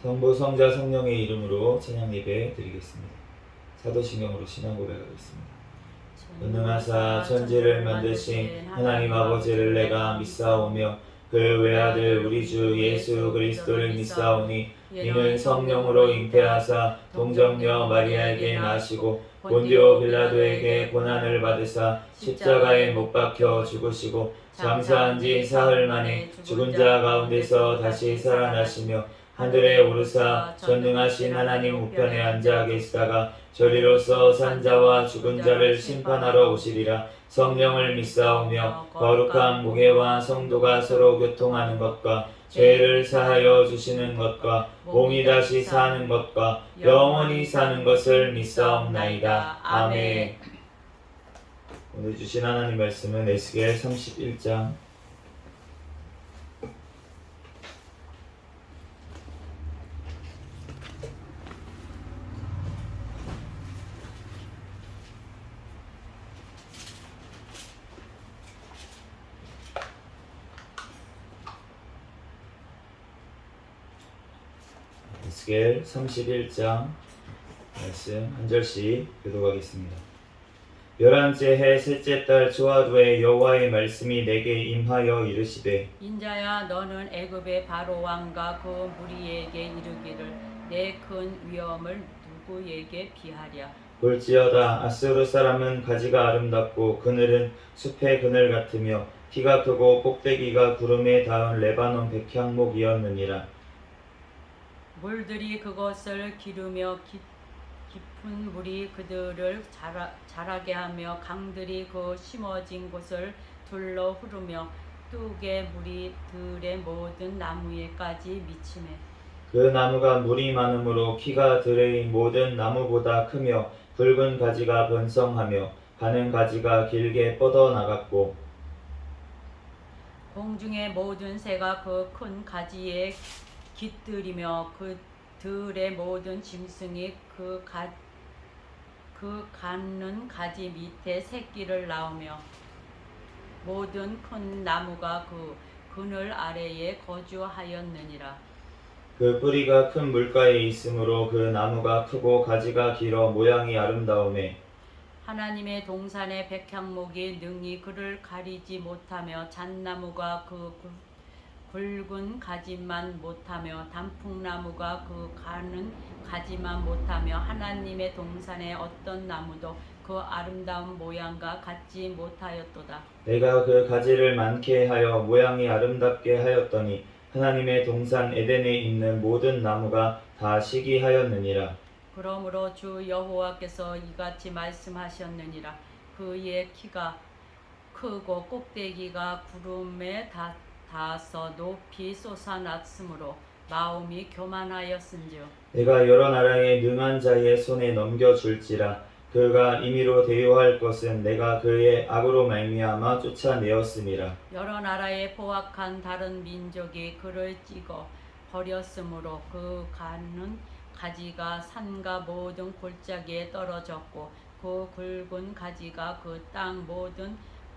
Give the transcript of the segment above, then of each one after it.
성부, 성자, 성령의 이름으로 찬양 예배 드리겠습니다. 사도신경으로 신앙 고백하겠습니다. 전능하사 천지를 만드신 하나님 아버지를 내가 믿사오며 그 외아들 우리 주 예수 그리스도를 믿사오니 이는 성령으로 잉태하사 동정녀 마리아에게 나시고 본디오 빌라도에게 고난을 받으사 십자가에 못 박혀 죽으시고 장사한 지 사흘 만에 죽은 자 가운데서 다시 살아나시며 하늘에 오르사 전능하신 하나님 우편에 앉아 계시다가 저리로서 산자와 죽은 자를 심판하러 오시리라. 성령을 믿사오며 거룩한 무게와 성도가 서로 교통하는 것과 죄를 사하여 주시는 것과 몸이 다시 사는 것과 영원히 사는 것을 믿사옵나이다. 아멘. 오늘 주신 하나님 말씀은 에스겔 31장 에스겔 31장 말씀 한 절씩 교독하겠습니다. 11째 해 셋째 달 초하루에 여호와의 말씀이 내게 임하여 이르시되 인자야 너는 애굽의 바로 왕과 그 무리에게 이르기를 내 큰 위엄을 누구에게 비하랴. 볼지어다 아수르 사람은 가지가 아름답고 그늘은 숲의 그늘 같으며 키가 크고 꼭대기가 구름에 닿은 레바논 백향목이었느니라. 물들이 그것을 기르며 깊은 물이 그들을 자라게 하며 강들이 그 심어진 곳을 둘러 흐르며 뚝의 물이 들의 모든 나무에까지 미치매 그 나무가 물이 많으므로 키가 들의 모든 나무보다 크며 굵은 가지가 번성하며 가는 가지가 길게 뻗어나갔고 공중의 모든 새가 그 큰 가지에 깃들이며 그 들의 모든 짐승이 그 갖는 가지 밑에 새끼를 낳으며 모든 큰 나무가 그 그늘 아래에 거주하였느니라. 그 뿌리가 큰 물가에 있으므로 그 나무가 크고 가지가 길어 모양이 아름다우매 하나님의 동산의 백향목이 능히 그를 가리지 못하며 잣나무가 그 굵은 가지만 못하며 단풍나무가 그 가는 가지만 못하며 하나님의 동산의 어떤 나무도 그 아름다운 모양과 같지 못하였도다. 내가 그 가지를 많게 하여 모양이 아름답게 하였더니 하나님의 동산 에덴에 있는 모든 나무가 다 시기하였느니라. 그러므로 주 여호와께서 이같이 말씀하셨느니라. 그의 키가 크고 꼭대기가 구름에 닿아서 높이 솟아났으므로 마음이 교만하였은즉 내가 여러 나라의 능한 자의 손에 넘겨줄지라. 그가 임의로 대요할 것은 내가 그의 악으로 말미암아 쫓아내었음이라. 여러 나라의 포악한 다른 민족이 그를 찍어 버렸으므로 그 가는 가지가 산과 모든 골짜기에 떨어졌고 그 굵은 가지가 그 땅 모든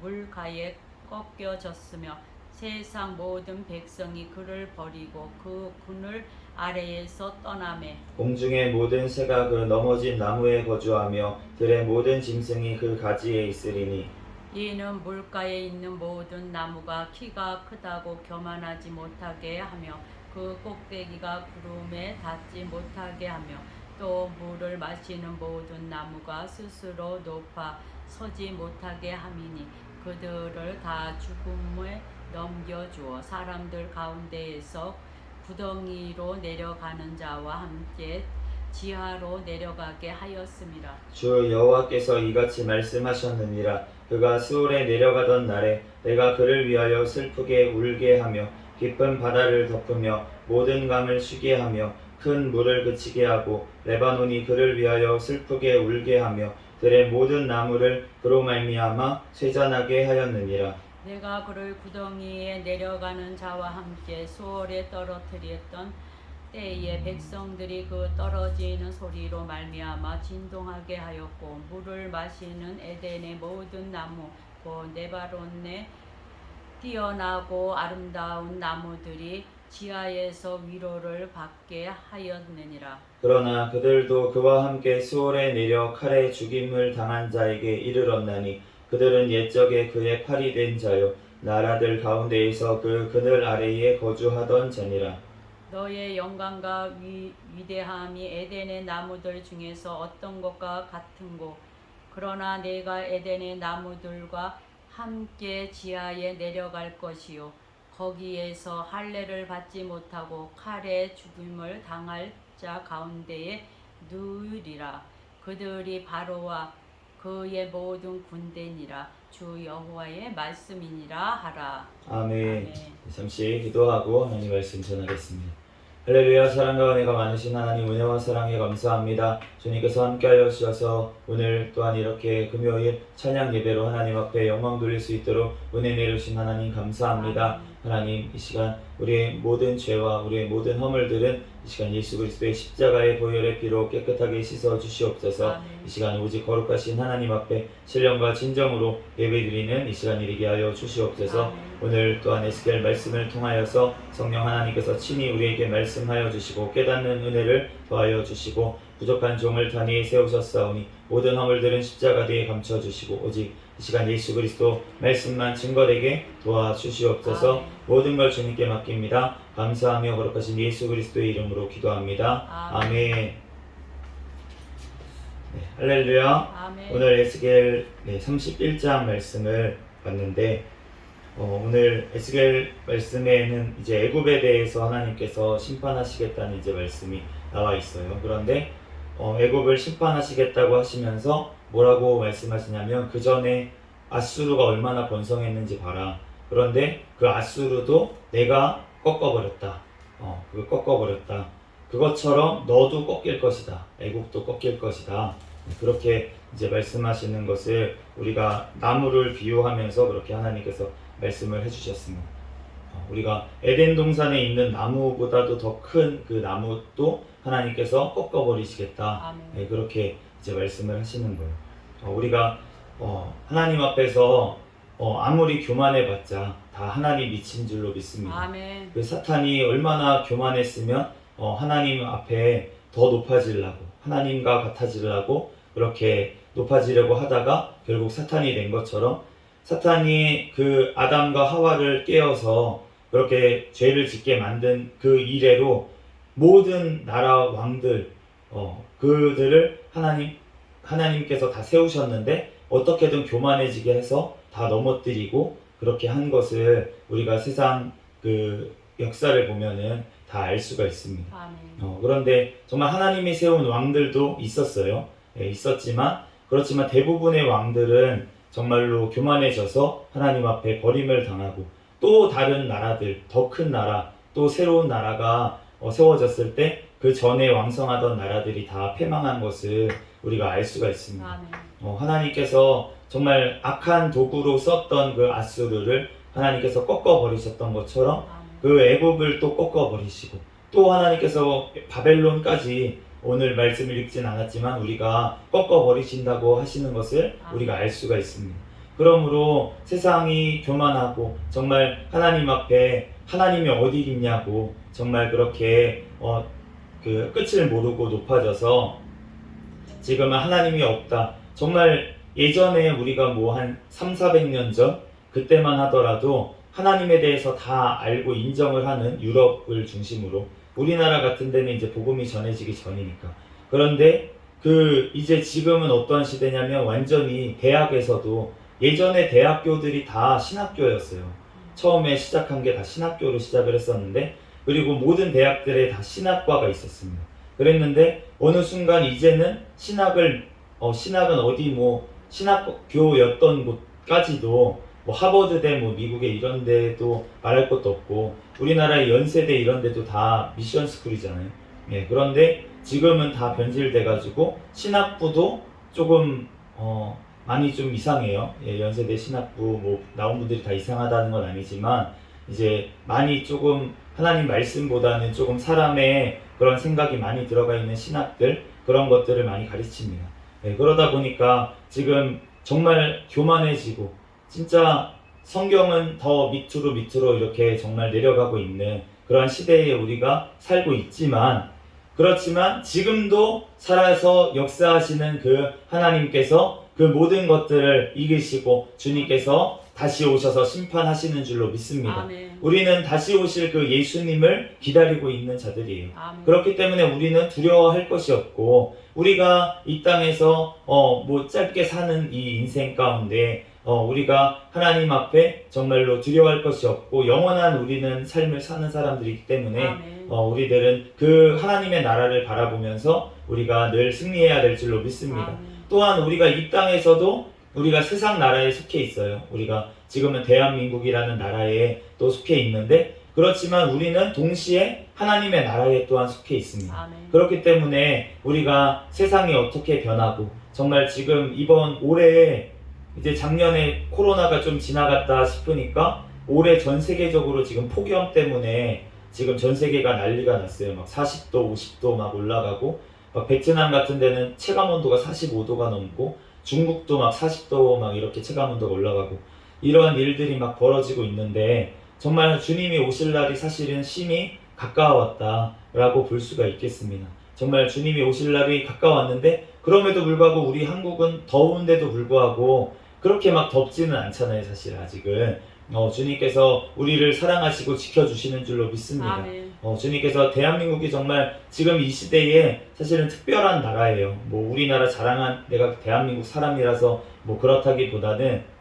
물가에 꺾여졌으며 세상 모든 백성이 그를 버리고 그 그늘 아래에서 떠나매 공중의 모든 새가 그 넘어진 나무에 거주하며 들의 모든 짐승이 그 가지에 있으리니 이는 물가에 있는 모든 나무가 키가 크다고 교만하지 못하게 하며 그 꼭대기가 구름에 닿지 못하게 하며 또 물을 마시는 모든 나무가 스스로 높아 서지 못하게 함이니 그들을 다 죽음에 넘겨주어 사람들 가운데에서 구덩이로 내려가는 자와 함께 지하로 내려가게 하였음이라. 주 여호와께서 이같이 말씀하셨느니라. 그가 스올에 내려가던 날에 내가 그를 위하여 슬프게 울게 하며 깊은 바다를 덮으며 모든 강을 쉬게 하며 큰 물을 그치게 하고 레바논이 그를 위하여 슬프게 울게 하며 들의 모든 나무를 그로 말미암아 쇠잔하게 하였느니라. 내가 그를 구덩이에 내려가는 자와 함께 수월에 떨어뜨렸던 때에 백성들이 그 떨어지는 소리로 말미암아 진동하게 하였고 물을 마시는 에덴의 모든 나무 곧 네바론의 뛰어나고 아름다운 나무들이 지하에서 위로를 받게 하였느니라. 그러나 그들도 그와 함께 수월에 내려 칼에 죽임을 당한 자에게 이르렀나니 그들은 옛적에 그의 팔이 된 자요 나라들 가운데에서 그 그늘 아래에 거주하던 자니라. 너의 영광과 위대함이 에덴의 나무들 중에서 어떤 것과 같은고 그러나 내가 에덴의 나무들과 함께 지하에 내려갈 것이요 거기에서 할례를 받지 못하고 칼에 죽임을 당할 자 가운데에 누리라. 그들이 바로와 그의 모든 군대니라. 주 여호와의 말씀이니라 하라. 아멘. 잠시 기도하고 하나님 말씀 전하겠습니다. 할렐루야. 사랑과 은혜가 많으신 하나님 은혜와 사랑에 감사합니다. 주님께서 함께하여 주셔서 오늘 또한 이렇게 금요일 찬양 예배로 하나님 앞에 영광 돌릴 수 있도록 은혜 내려주신 하나님 감사합니다. 하나님 이 시간 우리의 모든 죄와 우리의 모든 허물들은 이 시간 예수 그리스도의 십자가의 보혈의 피로 깨끗하게 씻어 주시옵소서. 이 시간 오직 거룩하신 하나님 앞에 신령과 진정으로 예배드리는 이 시간이 되게 하여 주시옵소서. 오늘 또한 에스겔 말씀을 통하여서 성령 하나님께서 친히 우리에게 말씀하여 주시고 깨닫는 은혜를 더하여 주시고 부족한 종을 단위에 세우셨사오니 모든 허물들은 십자가 뒤에 감춰주시고 오직 이 시간 예수 그리스도 말씀만 증거되게 도와주시옵소서. 모든 걸 주님께 맡깁니다. 감사하며 거룩하신 예수 그리스도의 이름으로 기도합니다. 아멘. 네, 할렐루야. 아멘. 오늘 에스겔 31장 말씀을 봤는데 오늘 에스겔 말씀에는 이제 애굽에 대해서 하나님께서 심판하시겠다는 이제 말씀이 나와 있어요. 그런데 애굽을 심판하시겠다고 하시면서 뭐라고 말씀하시냐면 그 전에 아수르가 얼마나 번성했는지 봐라. 그런데 그 아수르도 내가 꺾어버렸다. 그거 꺾어버렸다. 그것처럼 너도 꺾일 것이다. 애굽도 꺾일 것이다. 그렇게 이제 말씀하시는 것을 우리가 나무를 비유하면서 그렇게 하나님께서 말씀을 해주셨습니다. 우리가 에덴 동산에 있는 나무보다도 더 큰 그 나무도 하나님께서 꺾어버리시겠다. 네, 그렇게 이제 말씀을 하시는 거예요. 우리가 하나님 앞에서 아무리 교만해봤자 다 하나님 미친 줄로 믿습니다. 아멘. 그 사탄이 얼마나 교만했으면 하나님 앞에 더 높아지려고 하나님과 같아지려고 그렇게 높아지려고 하다가 결국 사탄이 된 것처럼 사탄이 그 아담과 하와를 깨어서 그렇게 죄를 짓게 만든 그 이래로 모든 나라 왕들 그들을 하나님께서 다 세우셨는데 어떻게든 교만해지게 해서 다 넘어뜨리고 그렇게 한 것을 우리가 세상 그 역사를 보면은 다 알 수가 있습니다. 그런데 정말 하나님이 세운 왕들도 있었어요. 있었지만 그렇지만 대부분의 왕들은 정말로 교만해져서 하나님 앞에 버림을 당하고 또 다른 나라들, 더 큰 나라, 또 새로운 나라가 세워졌을 때 그 전에 왕성하던 나라들이 다 패망한 것을 우리가 알 수가 있습니다. 하나님께서 정말 악한 도구로 썼던 그 아수르를 하나님께서 꺾어버리셨던 것처럼 그 애굽을 또 꺾어버리시고 또 하나님께서 바벨론까지 오늘 말씀을 읽진 않았지만 우리가 꺾어버리신다고 하시는 것을 우리가 알 수가 있습니다. 그러므로 세상이 교만하고 정말 하나님 앞에 하나님이 어디 있냐고 정말 그렇게 그 끝을 모르고 높아져서 지금은 하나님이 없다. 정말 예전에 우리가 뭐 한 300~400년 전 그때만 하더라도 하나님에 대해서 다 알고 인정을 하는 유럽을 중심으로 우리나라 같은 데는 이제 복음이 전해지기 전이니까. 그런데 이제 지금은 어떠한 시대냐면 완전히 대학에서도 예전에 대학교들이 다 신학교였어요. 처음에 시작한 게 다 신학교로 시작을 했었는데 그리고 모든 대학들에 다 신학과가 있었습니다. 그랬는데 어느 순간 이제는 신학은 어디 뭐 신학교였던 곳까지도 뭐 하버드대 뭐 미국의 이런 데도 말할 것도 없고 우리나라의 연세대 이런 데도 다 미션 스쿨이잖아요. 그런데 지금은 다 변질돼 가지고 신학부도 조금 많이 좀 이상해요. 연세대 신학부 뭐 나온 분들이 다 이상하다는 건 아니지만 이제 많이 조금 하나님 말씀보다는 조금 사람의 그런 생각이 많이 들어가 있는 신학들 그런 것들을 많이 가르칩니다. 그러다 보니까 지금 정말 교만해지고 진짜 성경은 더 밑으로 이렇게 정말 내려가고 있는 그러한 시대에 우리가 살고 있지만, 그렇지만 지금도 살아서 역사하시는 그 하나님께서 그 모든 것들을 이기시고 주님께서 다시 오셔서 심판하시는 줄로 믿습니다. 아멘. 우리는 다시 오실 그 예수님을 기다리고 있는 자들이에요. 아멘. 그렇기 때문에 우리는 두려워할 것이 없고, 우리가 이 땅에서 짧게 사는 이 인생 가운데 우리가 하나님 앞에 정말로 두려워할 것이 없고 영원한 우리는 삶을 사는 사람들이기 때문에 아멘. 우리들은 그 하나님의 나라를 바라보면서 우리가 늘 승리해야 될 줄로 믿습니다. 아멘. 또한 우리가 이 땅에서도 우리가 세상 나라에 속해 있어요. 우리가 지금은 대한민국이라는 나라에 또 속해 있는데, 그렇지만 우리는 동시에 하나님의 나라에 또한 속해 있습니다. 아멘. 그렇기 때문에 우리가 세상이 어떻게 변하고, 정말 지금 이번 올해 이제 작년에 코로나가 좀 지나갔다 싶으니까 올해 전 세계적으로 지금 폭염 때문에 지금 전 세계가 난리가 났어요. 막 40도, 50도 막 올라가고, 막 베트남 같은 데는 체감 온도가 45도가 넘고, 중국도 막 40도 막 이렇게 체감 온도가 올라가고, 이러한 일들이 막 벌어지고 있는데, 정말 주님이 오실 날이 사실은 심히 가까웠다라고 볼 수가 있겠습니다. 정말 주님이 오실 날이 가까웠는데, 그럼에도 불구하고 우리 한국은 더운데도 불구하고 그렇게 막 덥지는 않잖아요. 사실 아직은 주님께서 우리를 사랑하시고 지켜주시는 줄로 믿습니다. 아멘. 주님께서 대한민국이 정말 지금 이 시대에 사실은 특별한 나라예요. 뭐 우리나라 자랑한 내가 대한민국 사람이라서 뭐 그렇다기보다는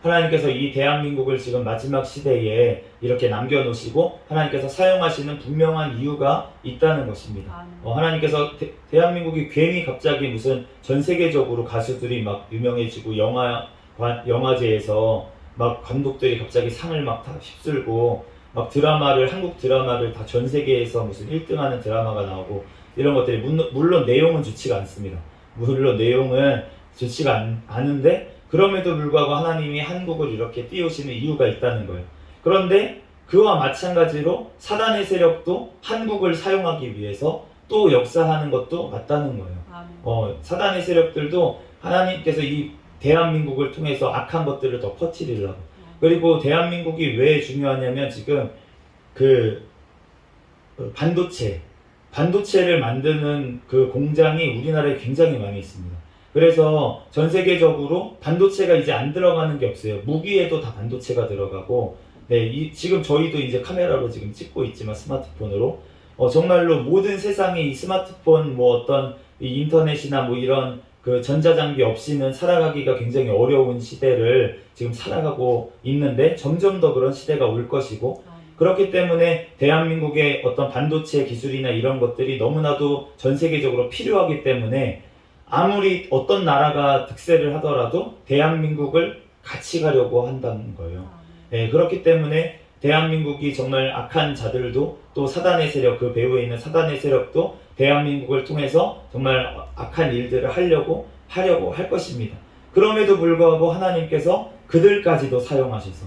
하나님께서 이 대한민국을 지금 마지막 시대에 이렇게 남겨놓으시고 하나님께서 사용하시는 분명한 이유가 있다는 것입니다. 하나님께서 대한민국이 괜히 갑자기 무슨 전 세계적으로 가수들이 막 유명해지고 영화제에서 막 감독들이 갑자기 상을 막 다 휩쓸고 막 한국 드라마를 다 전 세계에서 무슨 1등하는 드라마가 나오고 이런 것들이 물론 내용은 좋지가 않습니다. 물론 내용은 좋지가 않은데 그럼에도 불구하고 하나님이 한국을 이렇게 띄우시는 이유가 있다는 거예요. 그런데 그와 마찬가지로 사단의 세력도 한국을 사용하기 위해서 또 역사하는 것도 맞다는 거예요. 사단의 세력들도 하나님께서 이 대한민국을 통해서 악한 것들을 더 퍼뜨리려고. 그리고 대한민국이 왜 중요하냐면 지금 그 반도체를 만드는 그 공장이 우리나라에 굉장히 많이 있습니다. 그래서 전 세계적으로 반도체가 이제 안 들어가는 게 없어요. 무기에도 다 반도체가 들어가고, 지금 저희도 이제 카메라로 지금 찍고 있지만 스마트폰으로 정말로 모든 세상이 이 스마트폰 어떤 이 인터넷이나 이런 그 전자장비 없이는 살아가기가 굉장히 어려운 시대를 지금 살아가고 있는데 점점 더 그런 시대가 올 것이고, 그렇기 때문에 대한민국의 어떤 반도체 기술이나 이런 것들이 너무나도 전 세계적으로 필요하기 때문에 아무리 어떤 나라가 득세를 하더라도 대한민국을 같이 가려고 한다는 거예요. 그렇기 때문에 대한민국이 정말 악한 자들도 또 사단의 세력, 그 배후에 있는 사단의 세력도 대한민국을 통해서 정말 악한 일들을 하려고 할 것입니다. 그럼에도 불구하고 하나님께서 그들까지도 사용하셔서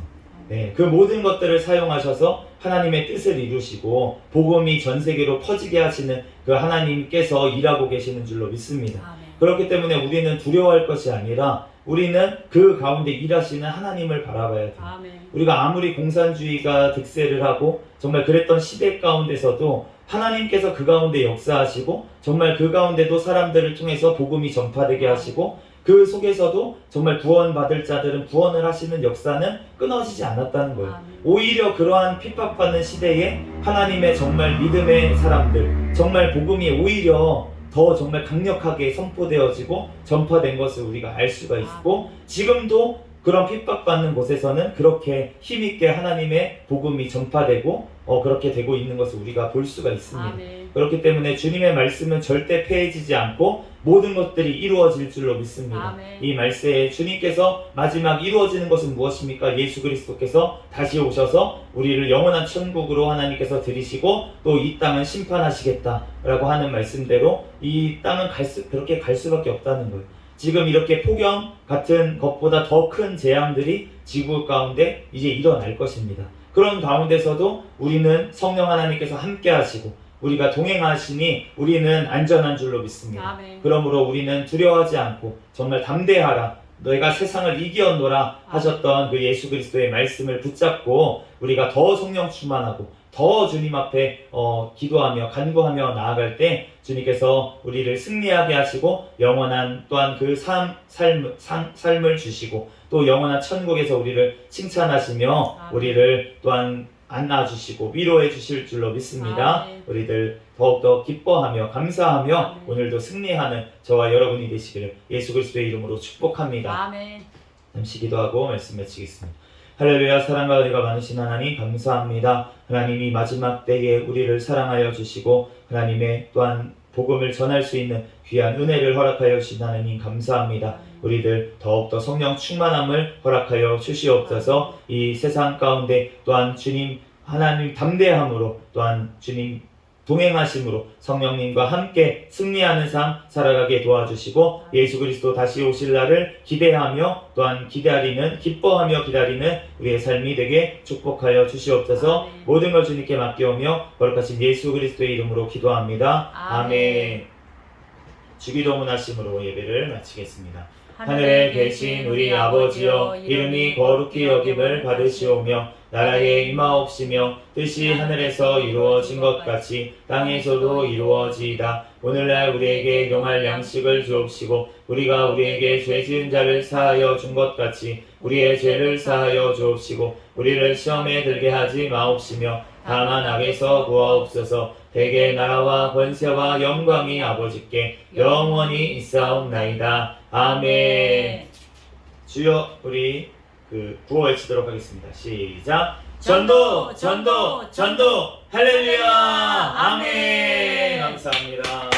그 모든 것들을 사용하셔서 하나님의 뜻을 이루시고 복음이 전 세계로 퍼지게 하시는 그 하나님께서 일하고 계시는 줄로 믿습니다. 그렇기 때문에 우리는 두려워할 것이 아니라 우리는 그 가운데 일하시는 하나님을 바라봐야 돼요. 우리가 아무리 공산주의가 득세를 하고 정말 그랬던 시대 가운데서도 하나님께서 그 가운데 역사하시고 정말 그 가운데도 사람들을 통해서 복음이 전파되게 하시고 그 속에서도 정말 구원받을 자들은 구원을 하시는 역사는 끊어지지 않았다는 거예요. 오히려 그러한 핍박받는 시대에 하나님의 정말 믿음의 사람들, 정말 복음이 오히려 더 정말 강력하게 선포되어지고 전파된 것을 우리가 알 수가 있고, 지금도 그런 핍박받는 곳에서는 그렇게 힘있게 하나님의 복음이 전파되고 그렇게 되고 있는 것을 우리가 볼 수가 있습니다. 그렇기 때문에 주님의 말씀은 절대 폐해지지 않고 모든 것들이 이루어질 줄로 믿습니다. 이 말씀에 주님께서 마지막 이루어지는 것은 무엇입니까? 예수 그리스도께서 다시 오셔서 우리를 영원한 천국으로 하나님께서 들이시고 또 이 땅은 심판하시겠다라고 하는 말씀대로 이 땅은 그렇게 갈 수밖에 없다는 거예요. 지금 이렇게 폭염 같은 것보다 더 큰 재앙들이 지구 가운데 이제 일어날 것입니다. 그런 가운데서도 우리는 성령 하나님께서 함께 하시고 우리가 동행하시니 우리는 안전한 줄로 믿습니다. 그러므로 우리는 두려워하지 않고 정말 담대하라, 너희가 세상을 이기었노라 하셨던 그 예수 그리스도의 말씀을 붙잡고 우리가 더 성령 충만하고 더 주님 앞에 기도하며 간구하며 나아갈 때 주님께서 우리를 승리하게 하시고 영원한 또한 그 삶을 주시고 또 영원한 천국에서 우리를 칭찬하시며 우리를 또한 안아주시고 위로해 주실 줄로 믿습니다. 우리들 더욱더 기뻐하며 감사하며 오늘도 승리하는 저와 여러분이 되시기를 예수 그리스도의 이름으로 축복합니다. 아멘. 잠시 기도하고 말씀 마치겠습니다. 할렐루야. 사랑과 은혜가 많으신 하나님 감사합니다. 하나님이 마지막 때에 우리를 사랑하여 주시고 하나님의 또한 복음을 전할 수 있는 귀한 은혜를 허락하여 주신 하나님 감사합니다. 우리들 더욱더 성령 충만함을 허락하여 주시옵소서. 이 세상 가운데 또한 주님 하나님 담대함으로 또한 주님 동행하심으로 성령님과 함께 승리하는 삶 살아가게 도와주시고 예수 그리스도 다시 오실 날을 기대하며 또한 기뻐하며 기다리는 우리의 삶이 되게 축복하여 주시옵소서. 모든 걸 주님께 맡겨오며 거룩하신 예수 그리스도의 이름으로 기도합니다. 아멘. 주기도문 하심으로 예배를 마치겠습니다. 하늘에 계신 우리 아버지여, 이름이 거룩히 여김을 받으시오며 나라에 임하옵시며 뜻이 하늘에서 이루어진 것 같이 땅에서도 이루어지이다. 오늘날 우리에게 용할 양식을 주옵시고 우리가 우리에게 죄 지은 자를 사하여 준 것 같이 우리의 죄를 사하여 주옵시고 우리를 시험에 들게 하지 마옵시며 다만 악에서 구하옵소서. 대개 나라와 권세와 영광이 아버지께 영원히 있사옵나이다. 아멘. 주여, 우리 구호 외치도록 하겠습니다. 시작. 전도, 전도, 전도. 할렐루야. 아멘. 감사합니다.